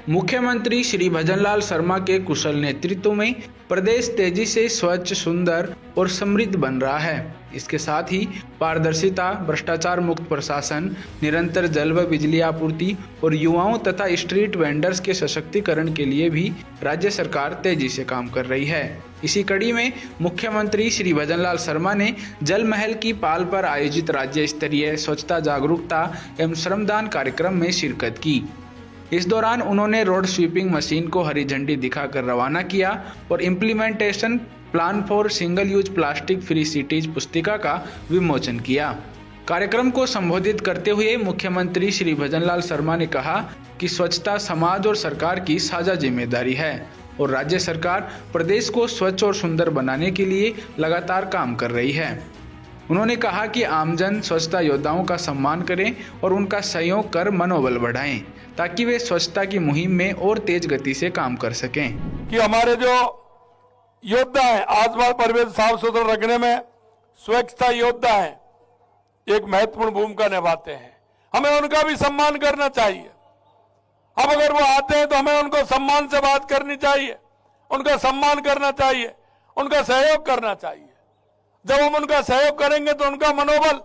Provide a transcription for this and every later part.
मुख्यमंत्री श्री भजनलाल शर्मा के कुशल नेतृत्व में प्रदेश तेजी से स्वच्छ, सुंदर और समृद्ध बन रहा है। इसके साथ ही पारदर्शिता, भ्रष्टाचार मुक्त प्रशासन, निरंतर जल व बिजली आपूर्ति और युवाओं तथा स्ट्रीट वेंडर्स के सशक्तिकरण के लिए भी राज्य सरकार तेजी से काम कर रही है। इसी कड़ी में मुख्यमंत्री श्री भजनलाल शर्मा ने जल महल की पाल पर आयोजित राज्य स्तरीय स्वच्छता जागरूकता एवं श्रमदान कार्यक्रम में शिरकत की। इस दौरान उन्होंने रोड स्वीपिंग मशीन को हरी झंडी दिखाकर रवाना किया और implementation plan for single use plastic free cities पुस्तिका का विमोचन किया। कार्यक्रम को संबोधित करते हुए मुख्यमंत्री श्री भजनलाल शर्मा ने कहा कि स्वच्छता समाज और सरकार की साझा जिम्मेदारी है और राज्य सरकार प्रदेश को स्वच्छ और सुंदर बनाने के लिए लगातार काम कर रही है। उन्होंने कहा कि आमजन स्वच्छता योद्धाओं का सम्मान करें और उनका सहयोग कर मनोबल बढ़ाएं ताकि वे स्वच्छता की मुहिम में और तेज गति से काम कर सकें। कि हमारे जो योद्धा हैं, आसपास परिवेश साफ सुथरा रखने में स्वच्छता योद्धा हैं, एक महत्वपूर्ण भूमिका निभाते हैं। हमें उनका भी सम्मान करना चाहिए। अब अगर वो आते हैं तो हमें उनको सम्मान से बात करनी चाहिए, उनका सम्मान करना चाहिए, उनका सहयोग करना चाहिए। जब हम उनका सहयोग करेंगे तो उनका मनोबल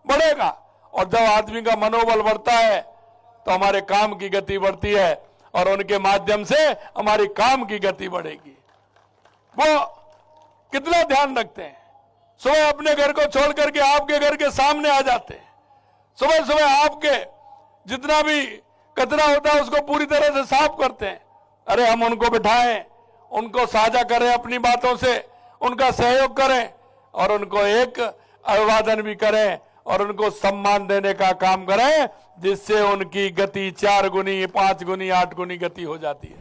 बढ़ेगा और जब आदमी का मनोबल बढ़ता है तो हमारे काम की गति बढ़ती है और उनके माध्यम से हमारी काम की गति बढ़ेगी। वो कितना ध्यान रखते हैं, सुबह अपने घर को छोड़ करके आपके घर के सामने आ जाते हैं। सुबह सुबह आपके जितना भी कचरा होता है उसको पूरी तरह से साफ करते हैं। अरे हम उनको बिठाएं, उनको साझा करें, अपनी बातों से उनका सहयोग करें और उनको एक अभिवादन भी करें और उनको सम्मान देने का काम करें, जिससे उनकी गति 4 गुनी, 5 गुनी, 8 गुनी गति हो जाती है।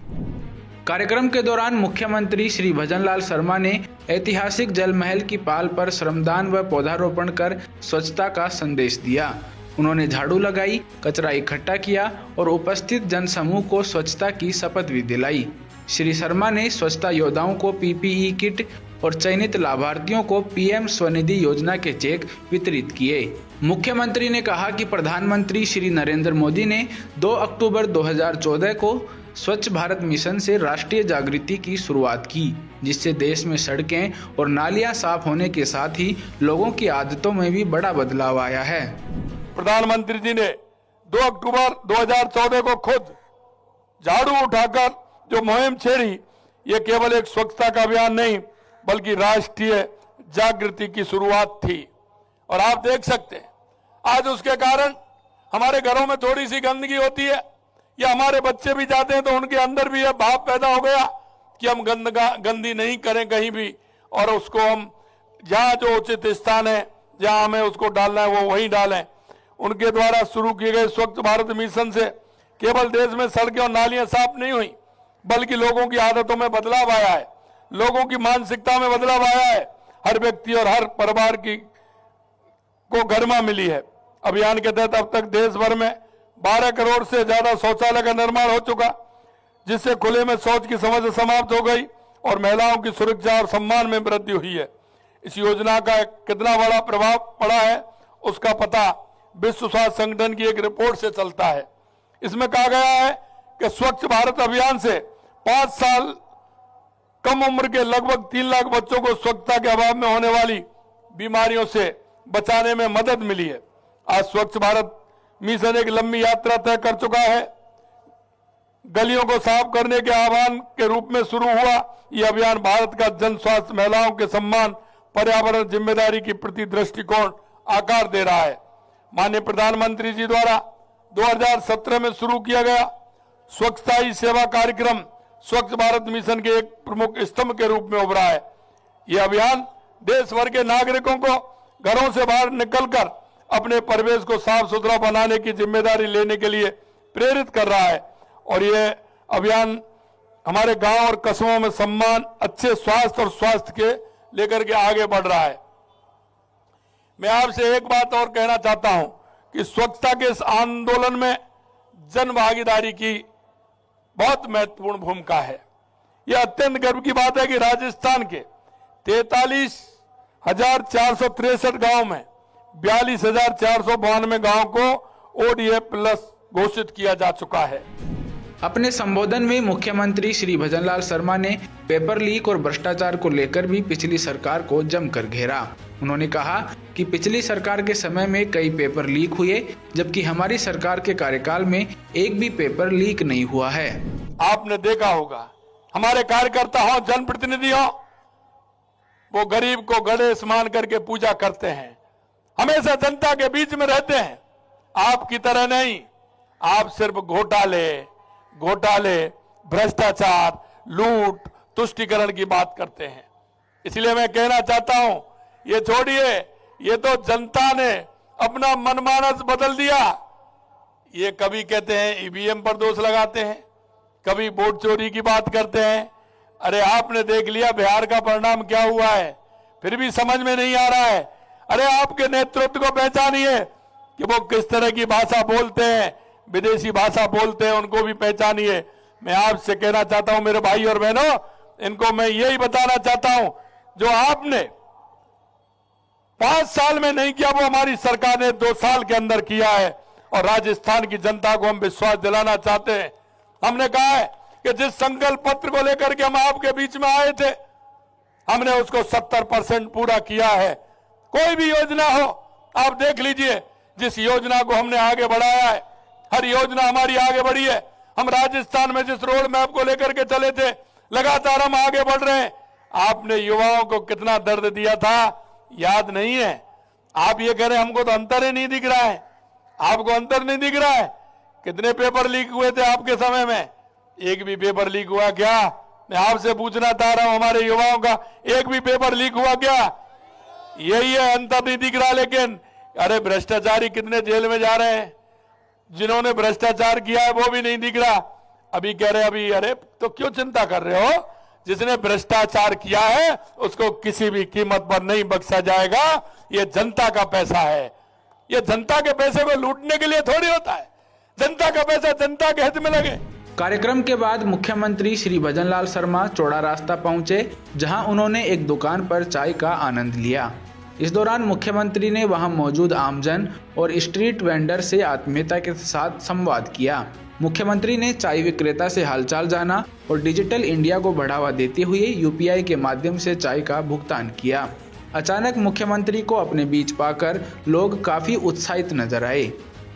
कार्यक्रम के दौरान मुख्यमंत्री श्री भजनलाल शर्मा ने ऐतिहासिक जल महल की पाल पर श्रमदान व पौधारोपण कर स्वच्छता का संदेश दिया। उन्होंने झाड़ू लगाई, कचरा इकट्ठा किया और उपस्थित जनसमूह को स्वच्छता की शपथ भी दिलाई। श्री शर्मा ने स्वच्छता योद्धाओं को पीपीई किट और चयनित लाभार्थियों को पीएम स्वनिधि योजना के चेक वितरित किए। मुख्यमंत्री ने कहा कि प्रधानमंत्री श्री नरेंद्र मोदी ने 2 अक्टूबर 2014 को स्वच्छ भारत मिशन से राष्ट्रीय जागृति की शुरुआत की, जिससे देश में सड़कें और नालियां साफ होने के साथ ही लोगों की आदतों में भी बड़ा बदलाव आया है। प्रधानमंत्री जी ने 2 अक्टूबर 2014 को खुद झाड़ू उठाकर जो मुहिम छेड़ी, ये केवल एक स्वच्छता का अभियान नहीं बल्कि राष्ट्रीय जागृति की शुरुआत थी। और आप देख सकते हैं आज उसके कारण हमारे घरों में थोड़ी सी गंदगी होती है या हमारे बच्चे भी जाते हैं तो उनके अंदर भी यह भाव पैदा हो गया कि हम गंदी नहीं करें कहीं भी, और उसको हम जहाँ जो उचित स्थान है जहाँ हमें उसको डालना है वो वहीं डालें। उनके द्वारा शुरू किए गए स्वच्छ भारत मिशन से केवल देश में सड़कें और नालियां साफ नहीं हुई बल्कि लोगों की आदतों में बदलाव आया है, लोगों की मानसिकता में बदलाव आया है। हर व्यक्ति और हर परिवार को गरिमा मिली है। अभियान के तहत अब तक देश भर में 12 करोड़ से ज्यादा शौचालय का निर्माण हो चुका, जिससे खुले में शौच की समस्या समाप्त हो गई और महिलाओं की सुरक्षा और सम्मान में वृद्धि हुई है। इस योजना का कितना बड़ा प्रभाव पड़ा है उसका पता विश्व स्वास्थ्य संगठन की एक रिपोर्ट से चलता है। इसमें कहा गया है कि स्वच्छ भारत अभियान से 5 साल कम उम्र के लगभग 3 लाख बच्चों को स्वच्छता के अभाव में होने वाली बीमारियों से बचाने में मदद मिली है। आज स्वच्छ भारत मिशन एक लंबी यात्रा तय कर चुका है। गलियों को साफ करने के आह्वान के रूप में शुरू हुआ यह अभियान भारत का जन स्वास्थ्य, महिलाओं के सम्मान, पर्यावरण जिम्मेदारी के प्रति दृष्टिकोण आकार दे रहा है। माननीय प्रधानमंत्री जी द्वारा 2017 में शुरू किया गया स्वच्छता ही सेवा कार्यक्रम स्वच्छ भारत मिशन के एक प्रमुख स्तंभ के रूप में उभरा है। यह अभियान देश भर के नागरिकों को घरों से बाहर निकलकर अपने परिवेश को साफ सुथरा बनाने की जिम्मेदारी लेने के लिए प्रेरित कर रहा है और यह अभियान हमारे गांव और कस्बों में सम्मान, अच्छे स्वास्थ्य और स्वास्थ्य के लेकर के आगे बढ़ रहा है। मैं आपसे एक बात और कहना चाहता हूं कि स्वच्छता के इस आंदोलन में जन भागीदारी की बहुत महत्वपूर्ण भूमिका है। यह अत्यंत गर्व की बात है कि राजस्थान के 43,463 गांव में 42,492 गांव को ODA+ घोषित किया जा चुका है। अपने संबोधन में मुख्यमंत्री श्री भजनलाल शर्मा ने पेपर लीक और भ्रष्टाचार को लेकर भी पिछली सरकार को जमकर घेरा। उन्होंने कहा कि पिछली सरकार के समय में कई पेपर लीक हुए, जबकि हमारी सरकार के कार्यकाल में एक भी पेपर लीक नहीं हुआ है। आपने देखा होगा हमारे कार्यकर्ता हो, जनप्रतिनिधि हो, वो गरीब को गणेश मान करके पूजा करते हैं, हमेशा जनता के बीच में रहते हैं। आपकी तरह नहीं, आप सिर्फ घोटाले, भ्रष्टाचार, लूट, तुष्टीकरण की बात करते हैं। इसलिए मैं कहना चाहता हूं, ये छोड़िए, ये तो जनता ने अपना मनमानस बदल दिया। ये कभी कहते हैं ईवीएम पर दोष लगाते हैं, कभी वोट चोरी की बात करते हैं। अरे आपने देख लिया बिहार का परिणाम क्या हुआ है, फिर भी समझ में नहीं आ रहा है। अरे आपके नेतृत्व को पहचानिए कि वो किस तरह की भाषा बोलते हैं, विदेशी भाषा बोलते हैं, उनको भी पहचानिए। मैं आपसे कहना चाहता हूं मेरे भाई और बहनों, इनको मैं यही बताना चाहता हूं, जो आपने 5 साल में नहीं किया वो हमारी सरकार ने 2 साल के अंदर किया है। और राजस्थान की जनता को हम विश्वास दिलाना चाहते हैं। हमने कहा है कि जिस संकल्प पत्र को लेकर के हम आपके बीच में आए थे, हमने उसको 70% पूरा किया है। कोई भी योजना हो, आप देख लीजिए, जिस योजना को हमने आगे बढ़ाया है, हर योजना हमारी आगे बढ़ी है। हम राजस्थान में जिस रोड मैप को लेकर के चले थे, लगातार हम आगे बढ़ रहे हैं। आपने युवाओं को कितना दर्द दिया था, याद नहीं है? आप ये कह रहे हैं हमको तो अंतर ही नहीं दिख रहा है। आपको अंतर नहीं दिख रहा है? कितने पेपर लीक हुए थे आपके समय में? एक भी पेपर लीक हुआ क्या? मैं आपसे पूछना चाह रहा हूं, हमारे युवाओं का एक भी पेपर लीक हुआ क्या? यही है, अंतर नहीं दिख रहा। लेकिन अरे भ्रष्टाचारी कितने जेल में जा रहे हैं, जिन्होंने भ्रष्टाचार किया है वो भी नहीं दिख रहा। अभी कह रहे अभी, अरे तो क्यों चिंता कर रहे हो? जिसने भ्रष्टाचार किया है उसको किसी भी कीमत पर नहीं बख्शा जाएगा। ये जनता का पैसा है, ये जनता के पैसे को लूटने के लिए थोड़ी होता है। जनता का पैसा जनता के हित में लगे। कार्यक्रम के बाद मुख्यमंत्री श्री भजनलाल शर्मा चौड़ा रास्ता पहुंचे, जहां उन्होंने एक दुकान पर चाय का आनंद लिया। इस दौरान मुख्यमंत्री ने वहां मौजूद आमजन और स्ट्रीट वेंडर से आत्मीयता के साथ संवाद किया। मुख्यमंत्री ने चाय विक्रेता से हालचाल जाना और डिजिटल इंडिया को बढ़ावा देते हुए यूपीआई के माध्यम से चाय का भुगतान किया। अचानक मुख्यमंत्री को अपने बीच पाकर लोग काफी उत्साहित नजर आए।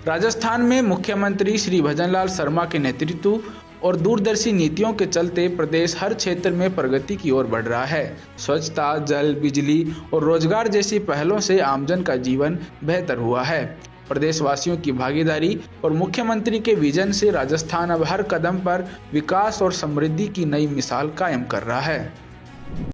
राजस्थान में मुख्यमंत्री श्री भजनलाल शर्मा के नेतृत्व और दूरदर्शी नीतियों के चलते प्रदेश हर क्षेत्र में प्रगति की ओर बढ़ रहा है। स्वच्छता, जल, बिजली और रोजगार जैसी पहलों से आमजन का जीवन बेहतर हुआ है। प्रदेशवासियों की भागीदारी और मुख्यमंत्री के विजन से राजस्थान अब हर कदम पर विकास और समृद्धि की नई मिसाल कायम कर रहा है।